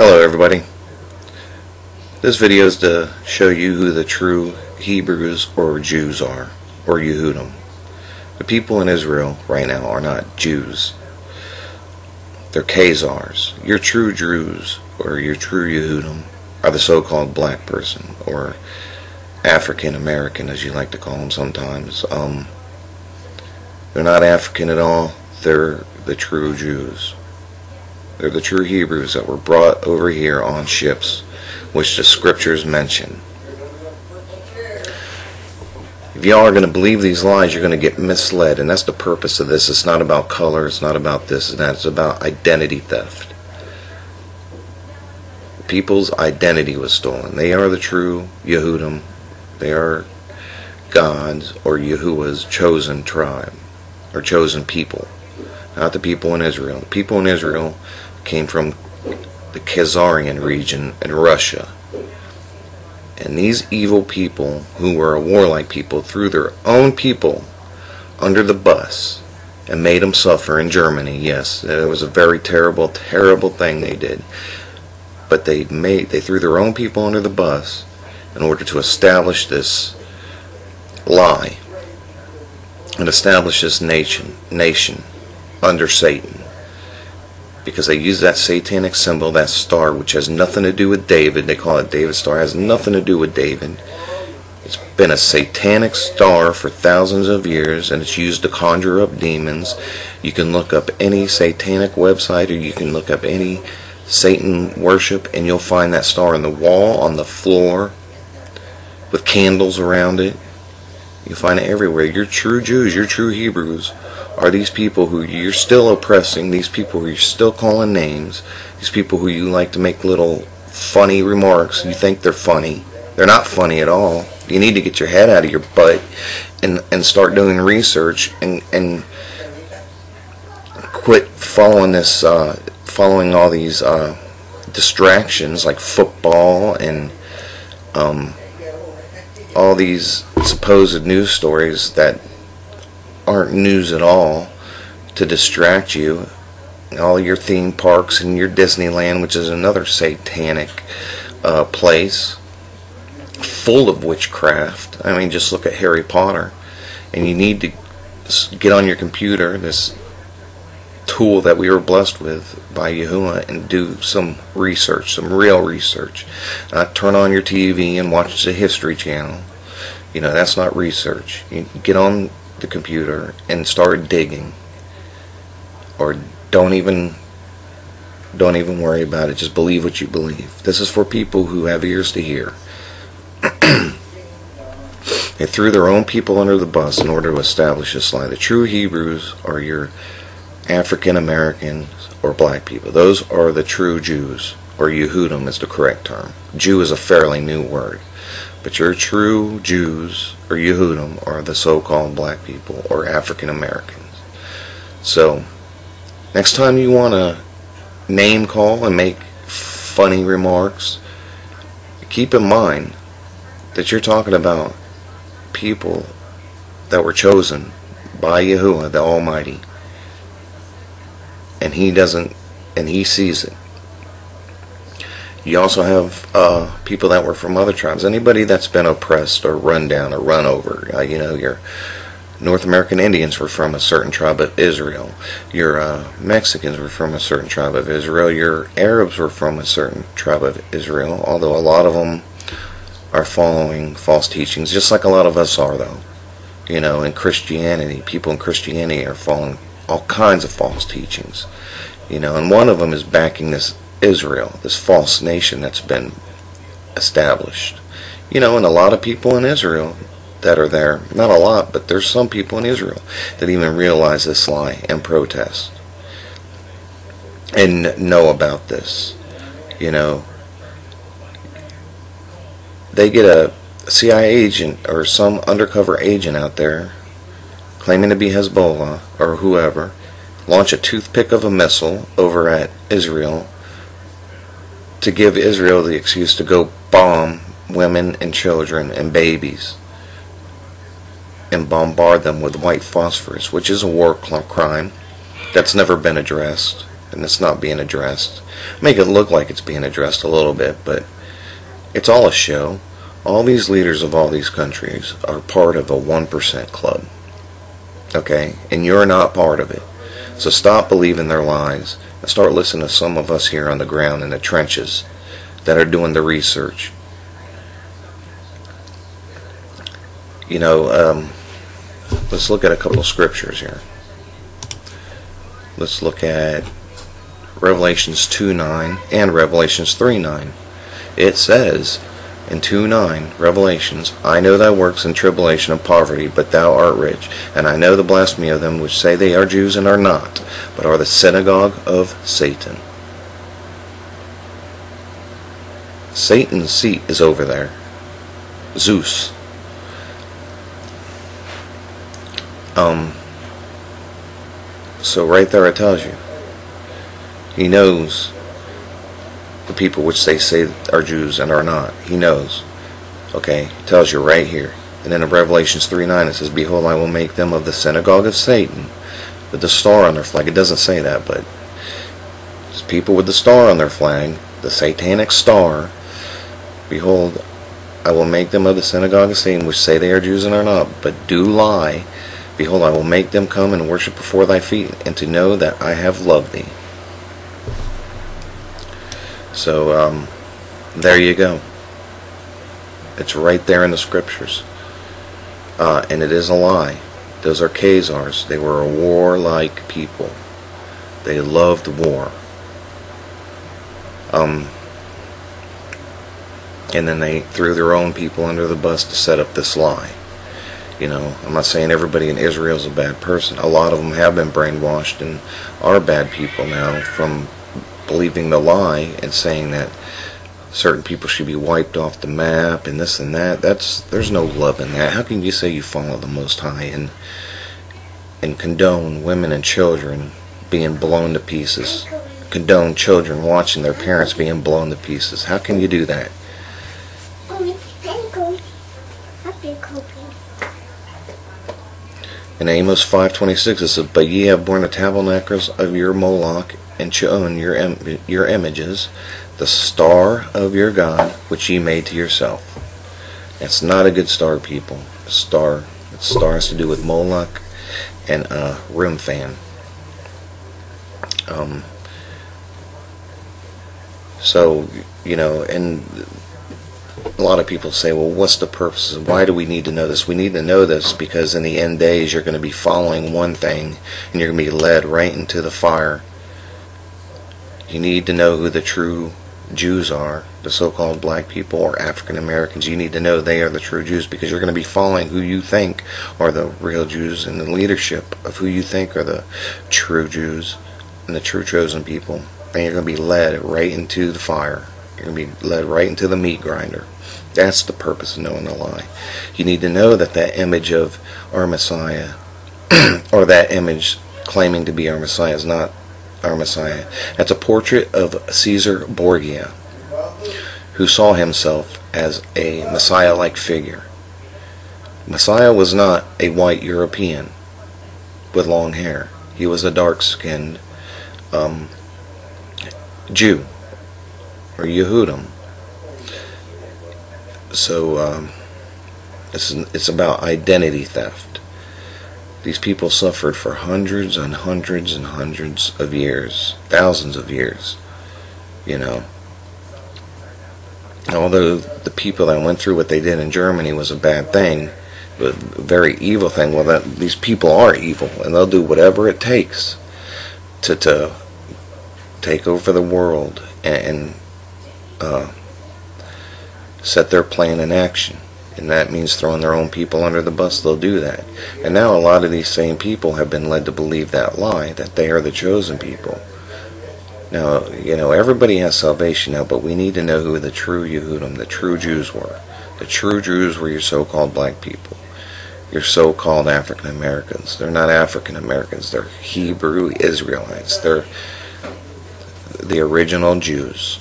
Hello everybody. This video is to show you who the true Hebrews or Jews are, or Yehudim. The people in Israel right now are not Jews. They're Khazars. Your true Jews or your true Yehudim are the so-called black person, or African American as you like to call them sometimes. They're not African at all. They're the true Jews. They're the true Hebrews that were brought over here on ships, which the scriptures mention. If y'all are going to believe these lies, you're going to get misled, and that's the purpose of this. It's not about color, it's not about this and that, it's about identity theft. People's identity was stolen. They are the true Yehudim. They are God's or Yahuwah's chosen tribe, or chosen people. Not the people in Israel. The people in Israel came from the Khazarian region in Russia. And these evil people, who were a warlike people, threw their own people under the bus and made them suffer in Germany. Yes, it was a very terrible, terrible thing they did. But they threw their own people under the bus in order to establish this lie and establish this nation under Satan, because they use that satanic symbol, that star, which has nothing to do with David. They call it David's star. It has nothing to do with David. It's been a satanic star for thousands of years, and it's used to conjure up demons. You can look up any satanic website, or you can look up any Satan worship, and you'll find that star on the wall, on the floor, with candles around it. You'll find it everywhere. Your true Jews, your true Hebrews, are these people who you're still oppressing, these people who you're still calling names, these people who you like to make little funny remarks. You think they're funny. They're not funny at all. You need to get your head out of your butt and start doing research and quit following all these distractions like football and all these supposed news stories that aren't news at all, to distract you. All your theme parks and your Disneyland, which is another satanic place full of witchcraft. I mean, just look at Harry Potter. And you need to get on your computer, this tool that we were blessed with by Yahuwah, and do some research, some real research. Not turn on your TV and watch the History Channel. You know, that's not research. You get on the computer and start digging, or don't even worry about it. Just believe what you believe. This is for people who have ears to hear. They threw their own people under the bus in order to establish this lie. The true Hebrews are your African Americans or black people. Those are the true Jews, or Yehudim is the correct term. Jew is a fairly new word. But your true Jews or Yehudim are the so-called black people or African Americans. So, next time you want to name call and make funny remarks, keep in mind that you're talking about people that were chosen by Yahuwah, the Almighty. And He sees it. You also have people that were from other tribes. Anybody that's been oppressed or run down or run over. You know, your North American Indians were from a certain tribe of Israel. Your Mexicans were from a certain tribe of Israel. Your Arabs were from a certain tribe of Israel. Although a lot of them are following false teachings, just like a lot of us are, though. You know, in Christianity, people in Christianity are following all kinds of false teachings. You know, and one of them is backing this Israel, this false nation that's been established. You know, and a lot of people in Israel that are there, not a lot, but there's some people in Israel that even realize this lie and protest and know about this. You know, they get a CIA agent or some undercover agent out there claiming to be Hezbollah or whoever, launch a toothpick of a missile over at Israel to give Israel the excuse to go bomb women and children and babies and bombard them with white phosphorus, which is a war crime that's never been addressed and it's not being addressed. Make it look like it's being addressed a little bit, but it's all a show. All these leaders of all these countries are part of a 1% club. Okay? And you're not part of it. So stop believing their lies and start listening to some of us here on the ground in the trenches that are doing the research. You know, let's look at a couple of scriptures here. Let's look at Revelations 2:9 and Revelations 3:9. It says in 2:9, Revelations, I know thy works and tribulation and poverty, but thou art rich. And I know the blasphemy of them which say they are Jews and are not, but are the synagogue of Satan. Satan's seat is over there. Zeus. So right there it tells you. He knows the people which they say are Jews and are not. He knows. Okay? It tells you right here. And then in Revelations 3:9 it says, Behold, I will make them of the synagogue of Satan, with the star on their flag. It doesn't say that, but it's people with the star on their flag, the satanic star. Behold, I will make them of the synagogue of Satan, which say they are Jews and are not, but do lie. Behold, I will make them come and worship before thy feet, and to know that I have loved thee. So, there you go. It's right there in the scriptures. And it is a lie. Those are Khazars. They were a warlike people. They loved war. And then they threw their own people under the bus to set up this lie. You know, I'm not saying everybody in Israel is a bad person. A lot of them have been brainwashed and are bad people now from believing the lie and saying that certain people should be wiped off the map and this and that. There's no love in that. How can you say you follow the Most High and condone women and children being blown to pieces? Condone children watching their parents being blown to pieces? How can you do that? In Amos 5:26 it says, But ye have borne the tabernacles of your Moloch, and shown your images, the star of your God, which ye made to yourself. It's not a good star, people. The star has to do with Moloch and Remphan. So, you know, and a lot of people say, well, what's the purpose? Why do we need to know this? We need to know this because in the end days you're going to be following one thing and you're going to be led right into the fire. You need to know who the true Jews are, the so-called black people or African Americans. You need to know they are the true Jews because you're going to be following who you think are the real Jews and the leadership of who you think are the true Jews and the true chosen people. And you're going to be led right into the fire. You're going to be led right into the meat grinder. That's the purpose of knowing the lie. You need to know that that image of our Messiah, or that image claiming to be our Messiah, is not our Messiah. That's a portrait of Caesar Borgia, who saw himself as a Messiah-like figure. Messiah was not a white European with long hair. He was a dark-skinned Jew, or Yehudim. So it's about identity theft. These people suffered for hundreds and hundreds and hundreds of years, thousands of years, you know. Although the people that went through what they did in Germany was a bad thing, a very evil thing, well, these people are evil, and they'll do whatever it takes to take over the world and set their plan in action. And that means throwing their own people under the bus. They'll do that. And now a lot of these same people have been led to believe that lie, that they are the chosen people. Now, you know, everybody has salvation now, but we need to know who the true Yehudim, the true Jews were. The true Jews were your so-called black people, your so-called African Americans. They're not African Americans. They're Hebrew Israelites. They're the original Jews.